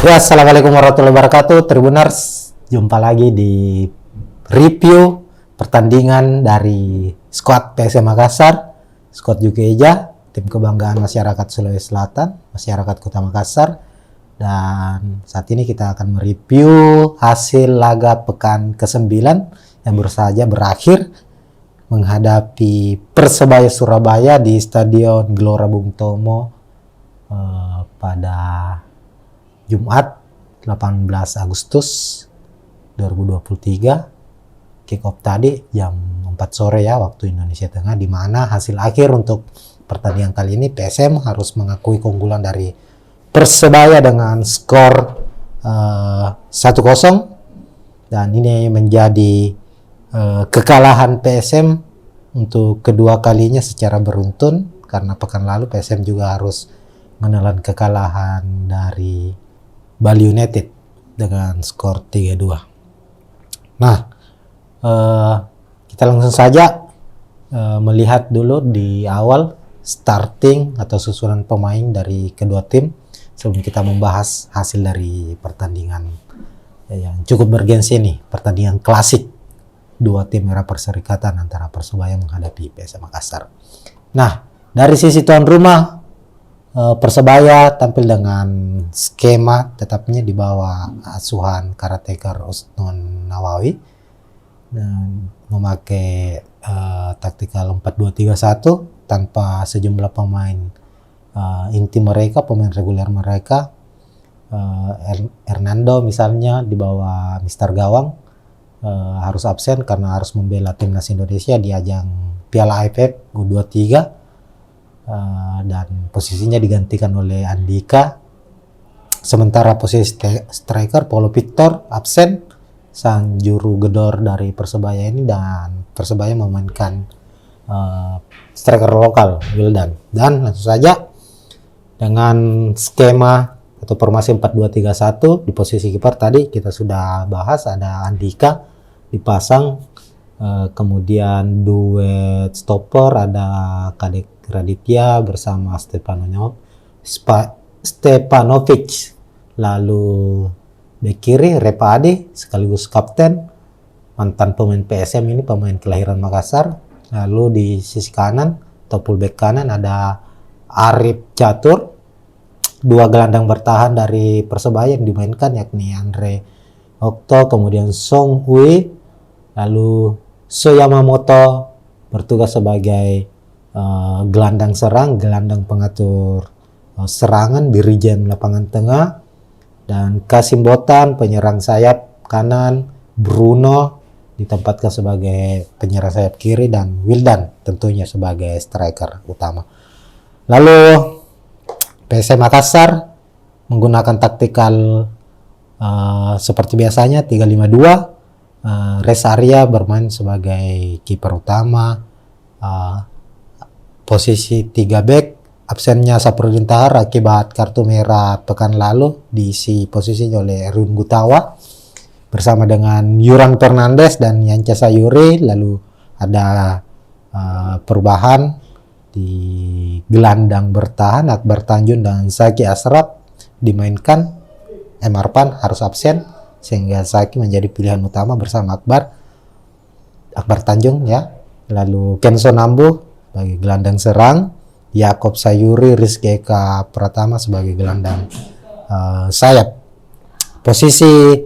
Ya, assalamualaikum warahmatullahi wabarakatuh, Tribuners. Jumpa lagi di review pertandingan dari skuad PSM Makassar, skuad Jukeja, tim kebanggaan masyarakat Sulawesi Selatan, masyarakat Kota Makassar. Dan saat ini kita akan mereview hasil laga pekan ke-9 yang baru saja berakhir menghadapi Persebaya Surabaya di Stadion Gelora Bung Tomo pada Jumat 18 Agustus 2023. Kick off tadi jam 4 sore ya waktu Indonesia Tengah, di mana hasil akhir untuk pertandingan kali ini PSM harus mengakui keunggulan dari Persebaya dengan skor 1-0, dan ini menjadi kekalahan PSM untuk kedua kalinya secara beruntun, karena pekan lalu PSM juga harus menelan kekalahan dari Bali United dengan skor 3-2. Nah, kita langsung saja melihat dulu di awal starting atau susunan pemain dari kedua tim sebelum kita membahas hasil dari pertandingan yang cukup bergensi nih, pertandingan klasik dua tim era perserikatan antara Persebaya menghadapi PSM Makassar. Nah, dari sisi tuan rumah, Persebaya tampil dengan skema tetapnya di bawah asuhan karateka Usnun Nawawi dan memakai taktikal 4-2-3-1 tanpa sejumlah pemain inti mereka, pemain reguler mereka. Hernando misalnya di bawah Mister Gawang harus absen karena harus membela timnas Indonesia di ajang Piala AFF U23. Dan posisinya digantikan oleh Andika. Sementara posisi striker Paulo Victor absen, sang juru gedor dari Persebaya ini, dan Persebaya memainkan striker lokal Wildan. Dan langsung saja dengan skema atau formasi 4-2-3-1 di posisi kiper tadi kita sudah bahas, ada Andika dipasang, kemudian duet stopper ada Kadek Raditya bersama Stepanovic, lalu bek kiri Repade sekaligus kapten, mantan pemain PSM ini, pemain kelahiran Makassar. Lalu di sisi kanan atau fullback kanan ada Arif Catur. Dua gelandang bertahan dari Persebaya yang dimainkan yakni Andre Okto, kemudian Song Hui, lalu Soyamamoto bertugas sebagai gelandang serang, gelandang pengatur serangan, dirijen lapangan tengah, dan Kasim Botan penyerang sayap kanan, Bruno ditempatkan sebagai penyerang sayap kiri, dan Wildan tentunya sebagai striker utama. Lalu PSM Makassar menggunakan taktikal seperti biasanya 3-5-2. Reza Arya bermain sebagai kiper utama. Posisi 3 back, absennya Saprudin Tahar akibat kartu merah pekan lalu, diisi posisinya oleh Erwin Gutawa bersama dengan Yuran Fernandes dan Yanca Sayuri. Lalu ada perubahan di gelandang bertahan, Akbar Tanjung dan Zaki Asraf dimainkan. Emarpan harus absen sehingga Zaki menjadi pilihan utama bersama Akbar Tanjung ya. Lalu Kenzo Nambu sebagai gelandang serang, Yakob Sayuri, Rizky Eka Pratama sebagai gelandang sayap. Posisi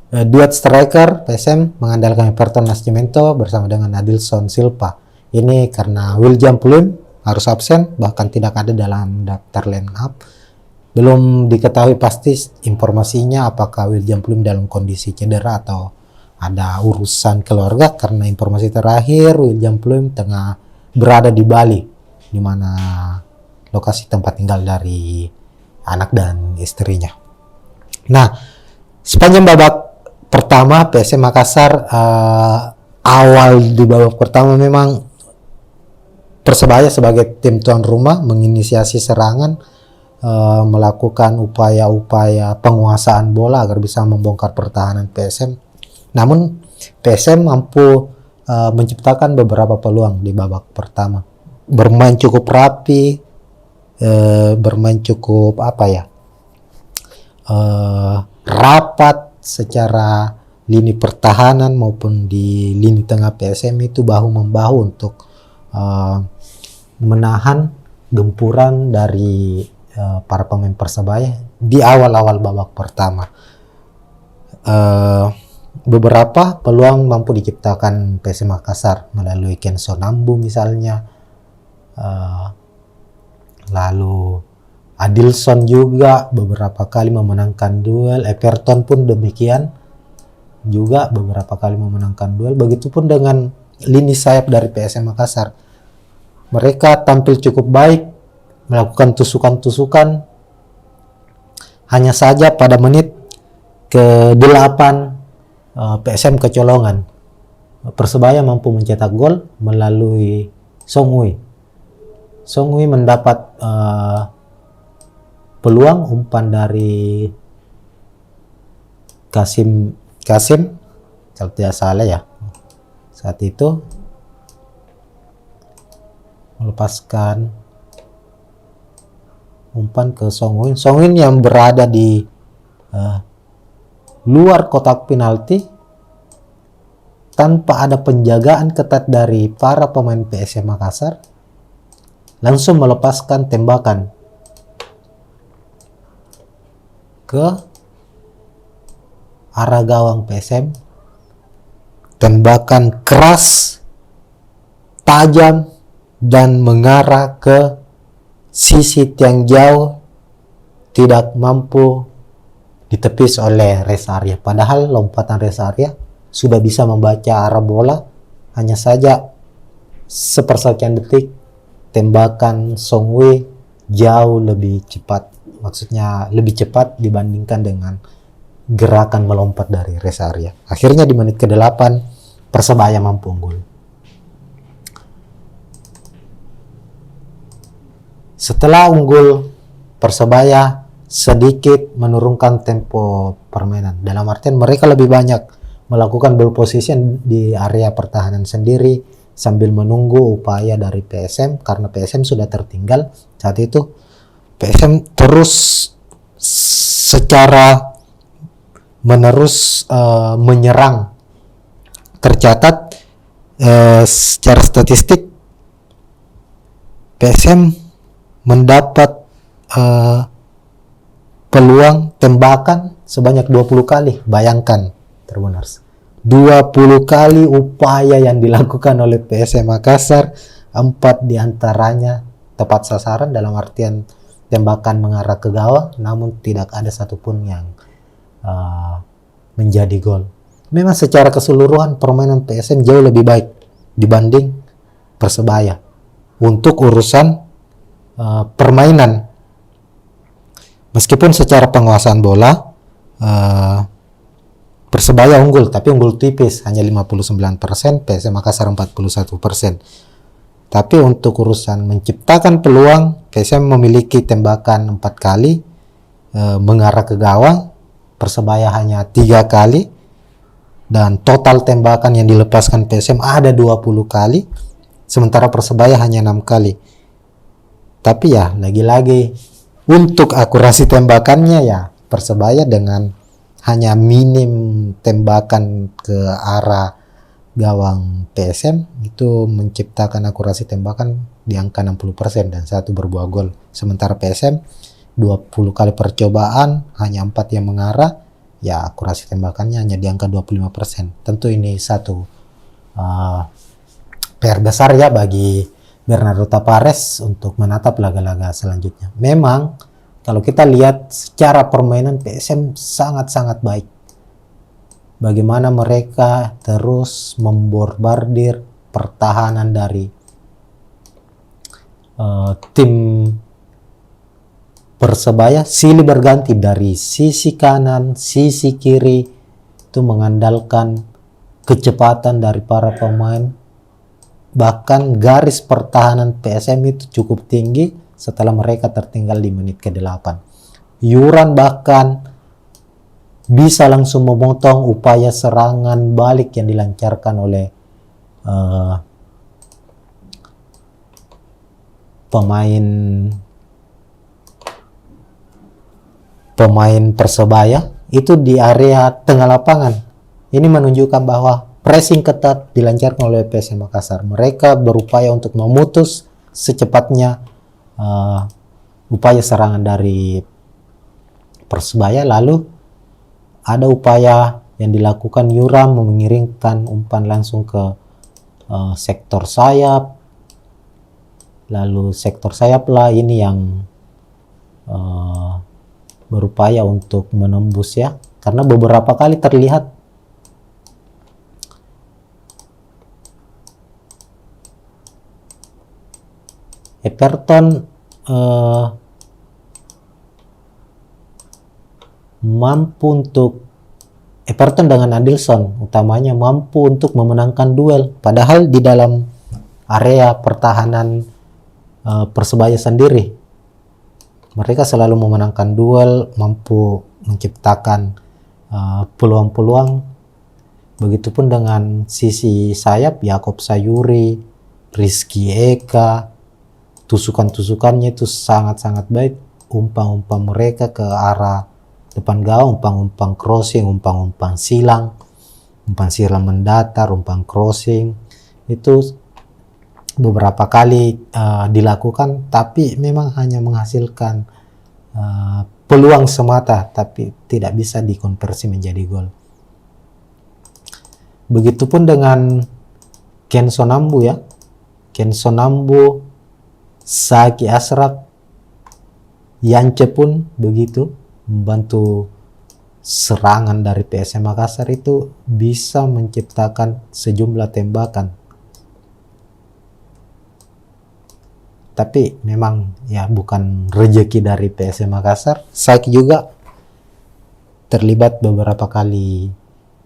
duet striker PSM mengandalkan Everton Nascimento bersama dengan Adilson Silva. Ini karena William Pluim harus absen, bahkan tidak ada dalam daftar line up. Belum diketahui pasti informasinya apakah William Pluim dalam kondisi cedera atau ada urusan keluarga, karena informasi terakhir William Pluim tengah berada di Bali, di mana lokasi tempat tinggal dari anak dan istrinya. Nah, sepanjang babak pertama PSM Makassar awal di babak pertama memang Persebaya sebagai tim tuan rumah menginisiasi serangan, melakukan upaya-upaya penguasaan bola agar bisa membongkar pertahanan PSM. Namun PSM mampu menciptakan beberapa peluang di babak pertama. Bermain cukup rapi, bermain cukup rapat secara lini pertahanan maupun di lini tengah PSM itu bahu-membahu untuk menahan gempuran dari para pemain Persebaya di awal-awal babak pertama. Beberapa peluang mampu diciptakan PSM Makassar melalui Kenzo Nambu misalnya, lalu Adilson juga beberapa kali memenangkan duel, Everton pun demikian juga beberapa kali memenangkan duel. Begitupun dengan lini sayap dari PSM Makassar, mereka tampil cukup baik, melakukan tusukan-tusukan. Hanya saja pada menit ke-8 PSM kecolongan. Persebaya mampu mencetak gol melalui Songhui. Songhui mendapat peluang umpan dari Kasim kalau tidak salah ya, saat itu melepaskan umpan ke Songhui yang berada di luar kotak penalti tanpa ada penjagaan ketat dari para pemain PSM Makassar, langsung melepaskan tembakan ke arah gawang PSM. Tembakan keras, tajam, dan mengarah ke sisi tiang jauh, tidak mampu ditepis oleh rest area. Padahal lompatan rest area sudah bisa membaca arah bola, hanya saja sepersekian detik tembakan Songhui jauh lebih cepat, maksudnya lebih cepat dibandingkan dengan gerakan melompat dari rest area. Akhirnya di menit ke-8 Persebaya mampu unggul. Setelah unggul, Persebaya sedikit menurunkan tempo permainan. Dalam artian mereka lebih banyak melakukan ball position di area pertahanan sendiri sambil menunggu upaya dari PSM, karena PSM sudah tertinggal. Saat itu PSM terus secara menerus menyerang. Tercatat secara statistik PSM mendapat peluang tembakan sebanyak 20 kali. Bayangkan, Tribuners, 20 kali upaya yang dilakukan oleh PSM Makassar, 4 diantaranya tepat sasaran, dalam artian tembakan mengarah ke gawang, namun tidak ada satupun yang menjadi gol. Memang secara keseluruhan permainan PSM jauh lebih baik dibanding Persebaya untuk urusan permainan. Meskipun secara penguasaan bola Persebaya unggul, tapi unggul tipis, hanya 59%, PSM Makassar 41%. Tapi untuk urusan menciptakan peluang, PSM memiliki tembakan 4 kali mengarah ke gawang, Persebaya hanya 3 kali, dan total tembakan yang dilepaskan PSM ada 20 kali, sementara Persebaya hanya 6 kali. Tapi ya, lagi-lagi untuk akurasi tembakannya ya Persebaya dengan hanya minim tembakan ke arah gawang PSM itu menciptakan akurasi tembakan di angka 60% dan 1 berbuah gol. Sementara PSM 20 kali percobaan hanya 4 yang mengarah, ya akurasi tembakannya hanya di angka 25%. Tentu ini satu PR besar ya bagi Bernardo Tapares untuk menatap laga-laga selanjutnya. Memang kalau kita lihat secara permainan PSM sangat-sangat baik. Bagaimana mereka terus membombardir pertahanan dari tim Persebaya, silih berganti dari sisi kanan, sisi kiri, itu mengandalkan kecepatan dari para pemain. Bahkan garis pertahanan PSM itu cukup tinggi setelah mereka tertinggal di menit ke-8. Yuran bahkan bisa langsung memotong upaya serangan balik yang dilancarkan oleh pemain pemain Persebaya itu di area tengah lapangan. Ini menunjukkan bahwa pressing ketat dilancarkan oleh PSM Makassar. Mereka berupaya untuk memutus secepatnya upaya serangan dari Persebaya. Lalu ada upaya yang dilakukan Yuram mengirimkan umpan langsung ke sektor sayap. Lalu sektor sayap lah ini yang berupaya untuk menembus ya, karena beberapa kali terlihat Everton Everton dengan Adilson utamanya mampu untuk memenangkan duel, padahal di dalam area pertahanan Persebaya sendiri mereka selalu memenangkan duel, mampu menciptakan peluang-peluang. Begitupun dengan sisi sayap, Yakob Sayuri, Rizky Eka, tusukan-tusukannya itu sangat-sangat baik. Umpan-umpan mereka ke arah depan gawang, umpan-umpan crossing, umpan-umpan silang, umpan silang mendatar, umpan crossing, itu beberapa kali dilakukan, tapi memang hanya menghasilkan peluang semata, tapi tidak bisa dikonversi menjadi gol. Begitupun dengan Ken Sonambu ya, Ken Sonambu, Saki Ashraf, Yance pun begitu membantu serangan dari PSM Makassar itu bisa menciptakan sejumlah tembakan. Tapi memang ya bukan rezeki dari PSM Makassar. Saki juga terlibat beberapa kali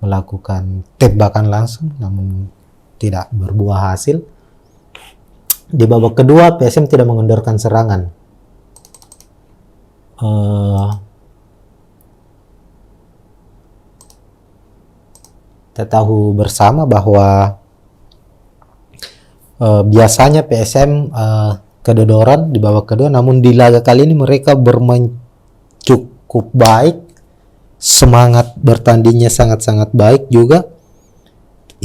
melakukan tembakan langsung namun tidak berbuah hasil. Di babak kedua PSM tidak mengendorkan serangan. Kita tahu bersama bahwa biasanya PSM kedodoran di babak kedua, namun di laga kali ini mereka bermain cukup baik, semangat bertandingnya sangat-sangat baik juga,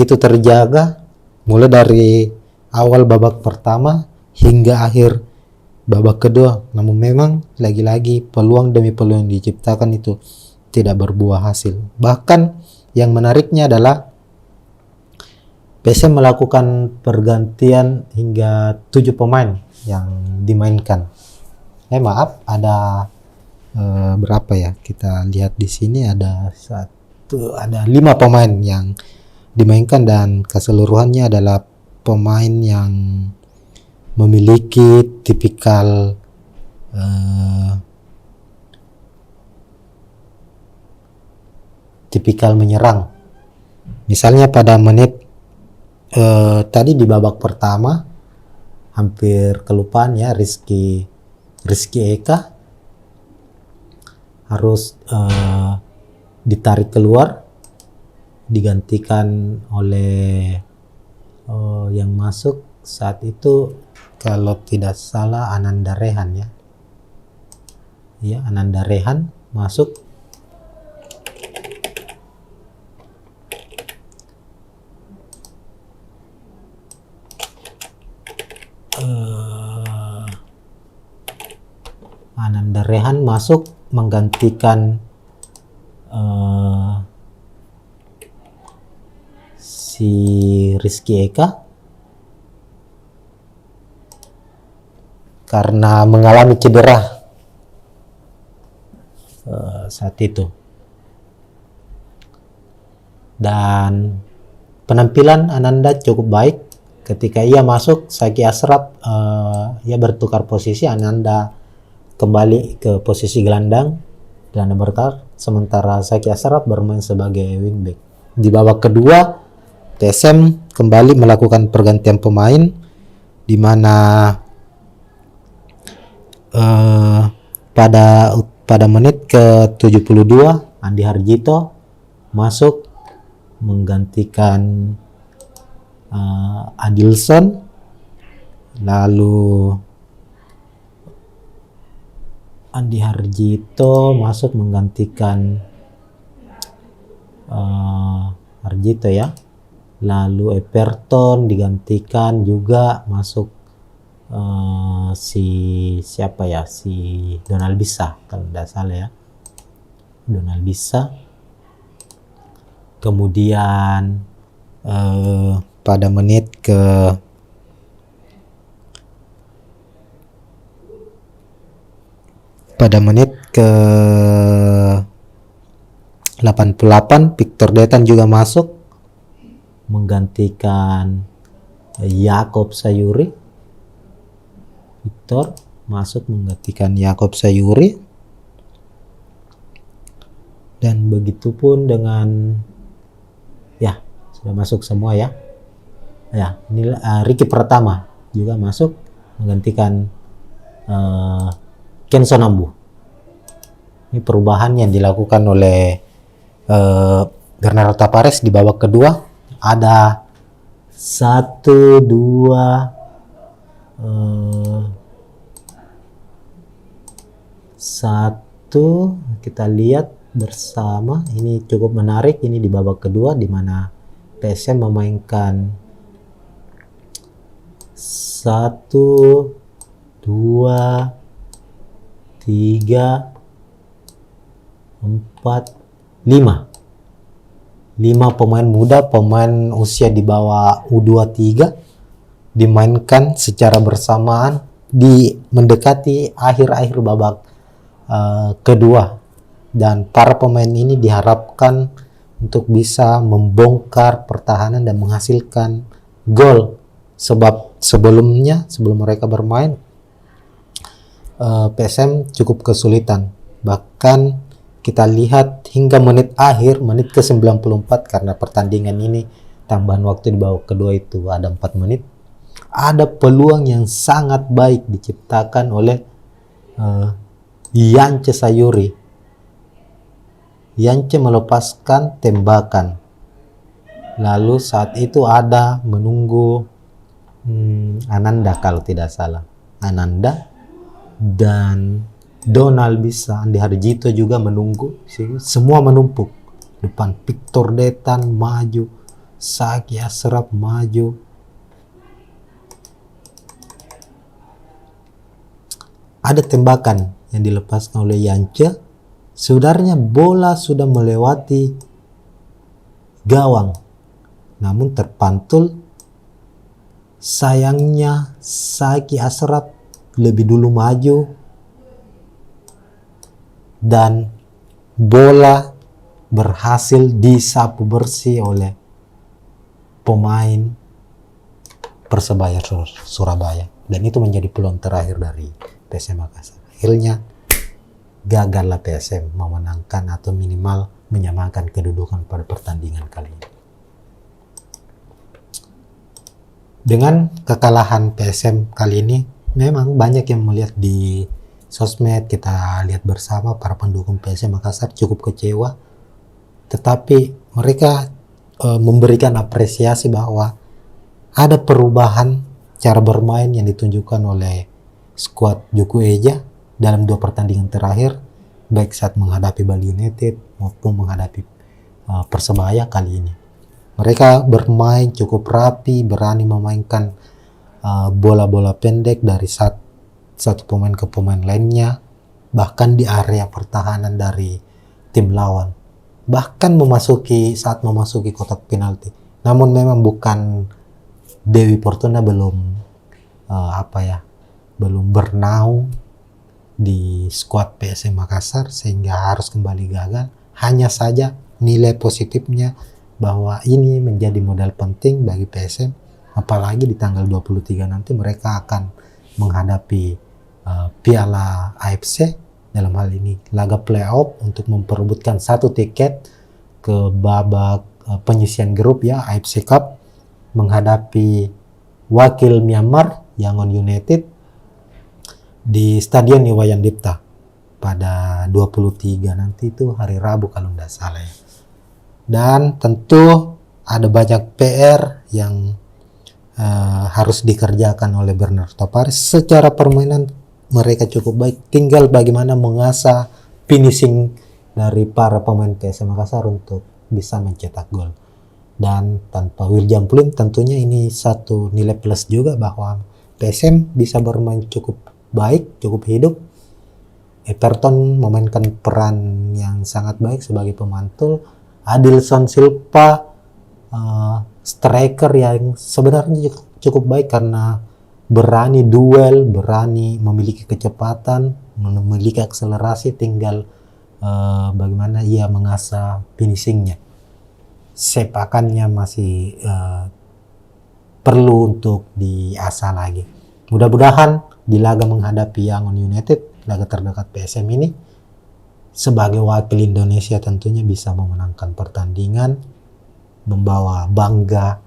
itu terjaga mulai dari awal babak pertama hingga akhir babak kedua. Namun memang lagi-lagi peluang demi peluang yang diciptakan itu tidak berbuah hasil. Bahkan yang menariknya adalah PSM melakukan pergantian hingga 7 pemain yang dimainkan. Maaf, ada berapa ya? Kita lihat di sini ada 5 pemain yang dimainkan dan keseluruhannya adalah pemain yang memiliki tipikal menyerang. Misalnya pada menit tadi di babak pertama hampir kelupaan ya, Rizky Eka harus ditarik keluar, digantikan oleh yang masuk saat itu kalau tidak salah Ananda Rehan ya. Ya, Ananda Rehan masuk. Ananda Rehan masuk menggantikan si Rizky Eka karena mengalami cedera saat itu. Dan penampilan Ananda cukup baik. Ketika ia masuk, Saki Ashraf ia bertukar posisi, Ananda kembali ke posisi gelandang bertahan, sementara Saki Ashraf bermain sebagai wingback. Di babak kedua, PSM kembali melakukan pergantian pemain, di mana pada menit ke-72 Andi Harjito masuk menggantikan Adilson. Lalu Andi Harjito masuk menggantikan Harjito ya. Lalu Everton digantikan juga masuk si siapa ya, si Donald Bisa kalau tidak salah ya, Donald Bisa. Kemudian pada menit ke 88 Victor Detan juga masuk menggantikan Yakob Sayuri. Victor masuk menggantikan Yakob Sayuri. Dan begitupun dengan ya, sudah masuk semua ya. Ya, ini Ricky Pratama juga masuk menggantikan Kenson Ambu. Ini perubahan yang dilakukan oleh Bernardo Tavares di babak kedua. Ada 1, 2, 1, kita lihat bersama. Ini cukup menarik ini di babak kedua, di mana PSM memainkan 1, 2, 3, 4, 5 pemain muda, pemain usia di bawah U23 dimainkan secara bersamaan di mendekati akhir-akhir babak kedua, dan para pemain ini diharapkan untuk bisa membongkar pertahanan dan menghasilkan gol, sebab sebelum mereka bermain PSM cukup kesulitan. Bahkan kita lihat hingga menit akhir, menit ke 94, karena pertandingan ini tambahan waktu di babak kedua itu ada 4 menit, ada peluang yang sangat baik diciptakan oleh Yance Sayuri. Yance melepaskan tembakan, lalu saat itu ada menunggu Ananda kalau tidak salah, Ananda dan Donald Bisa, Andi Harjito juga menunggu. Semua menumpuk depan. Victor Detan maju, Saki Asraf maju, ada tembakan yang dilepaskan oleh Yance. Sebenarnya bola sudah melewati gawang, namun terpantul. Sayangnya Saki Asraf lebih dulu maju dan bola berhasil disapu bersih oleh pemain Persebaya Surabaya, dan itu menjadi peluang terakhir dari PSM Makassar. Akhirnya gagallah PSM memenangkan atau minimal menyamakan kedudukan pada pertandingan kali ini. Dengan kekalahan PSM kali ini, memang banyak yang melihat di sosmed, kita lihat bersama para pendukung PSM Makassar cukup kecewa, tetapi mereka memberikan apresiasi bahwa ada perubahan cara bermain yang ditunjukkan oleh skuad Juku Eja dalam 2 pertandingan terakhir, baik saat menghadapi Bali United maupun menghadapi Persebaya kali ini. Mereka bermain cukup rapi, berani memainkan bola-bola pendek dari satu pemain ke pemain lainnya, bahkan di area pertahanan dari tim lawan, bahkan saat memasuki kotak penalti. Namun memang bukan Dewi Fortuna belum belum bernaung di skuad PSM Makassar sehingga harus kembali gagal. Hanya saja nilai positifnya bahwa ini menjadi modal penting bagi PSM, apalagi di tanggal 23 nanti mereka akan menghadapi Piala AFC, dalam hal ini laga playoff untuk memperebutkan 1 tiket ke babak penyisian grup ya, AFC Cup, menghadapi wakil Myanmar Yangon United di Stadion Iwayan Dipta pada 23 nanti, itu hari Rabu kalau tidak salah ya. Dan tentu ada banyak PR yang harus dikerjakan oleh Bernardo Tavares. Secara permainan mereka cukup baik. Tinggal bagaimana mengasah finishing dari para pemain PSM Makassar untuk bisa mencetak gol. Dan tanpa William Pluim tentunya ini satu nilai plus juga bahwa PSM bisa bermain cukup baik, cukup hidup. Everton memainkan peran yang sangat baik sebagai pemantul. Adilson Silva striker yang sebenarnya cukup baik karena berani duel, berani memiliki kecepatan, memiliki akselerasi, tinggal bagaimana ia mengasah finishingnya. Sepakannya masih perlu untuk diasah lagi. Mudah-mudahan di laga menghadapi Yangon United, laga terdekat PSM ini, sebagai wakil Indonesia tentunya bisa memenangkan pertandingan, membawa bangga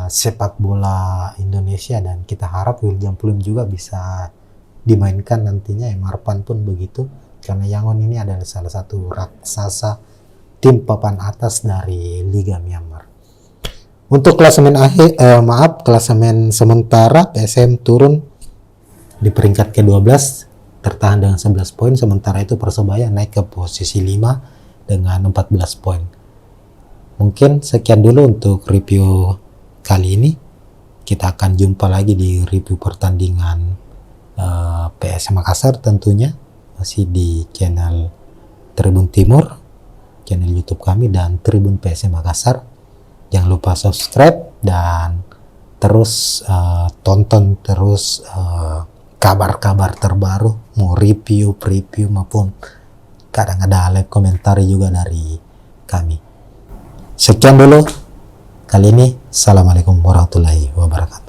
sepak bola Indonesia, dan kita harap William Pluim juga bisa dimainkan nantinya. Marpan pun begitu, karena Yangon ini adalah salah satu raksasa tim papan atas dari Liga Myanmar. Untuk klasemen klasemen sementara, PSM turun di peringkat ke-12 tertahan dengan 11 poin, sementara itu Persebaya naik ke posisi 5 dengan 14 poin. Mungkin sekian dulu untuk review kali ini. Kita akan jumpa lagi di review pertandingan PSM Makassar tentunya, masih di channel Tribun Timur, channel YouTube kami, dan Tribun PSM Makassar. Jangan lupa subscribe dan terus tonton terus kabar-kabar terbaru, mau review, preview maupun kadang ada live komentar juga dari kami. Sekian dulu kali ini. Assalamualaikum warahmatullahi wabarakatuh.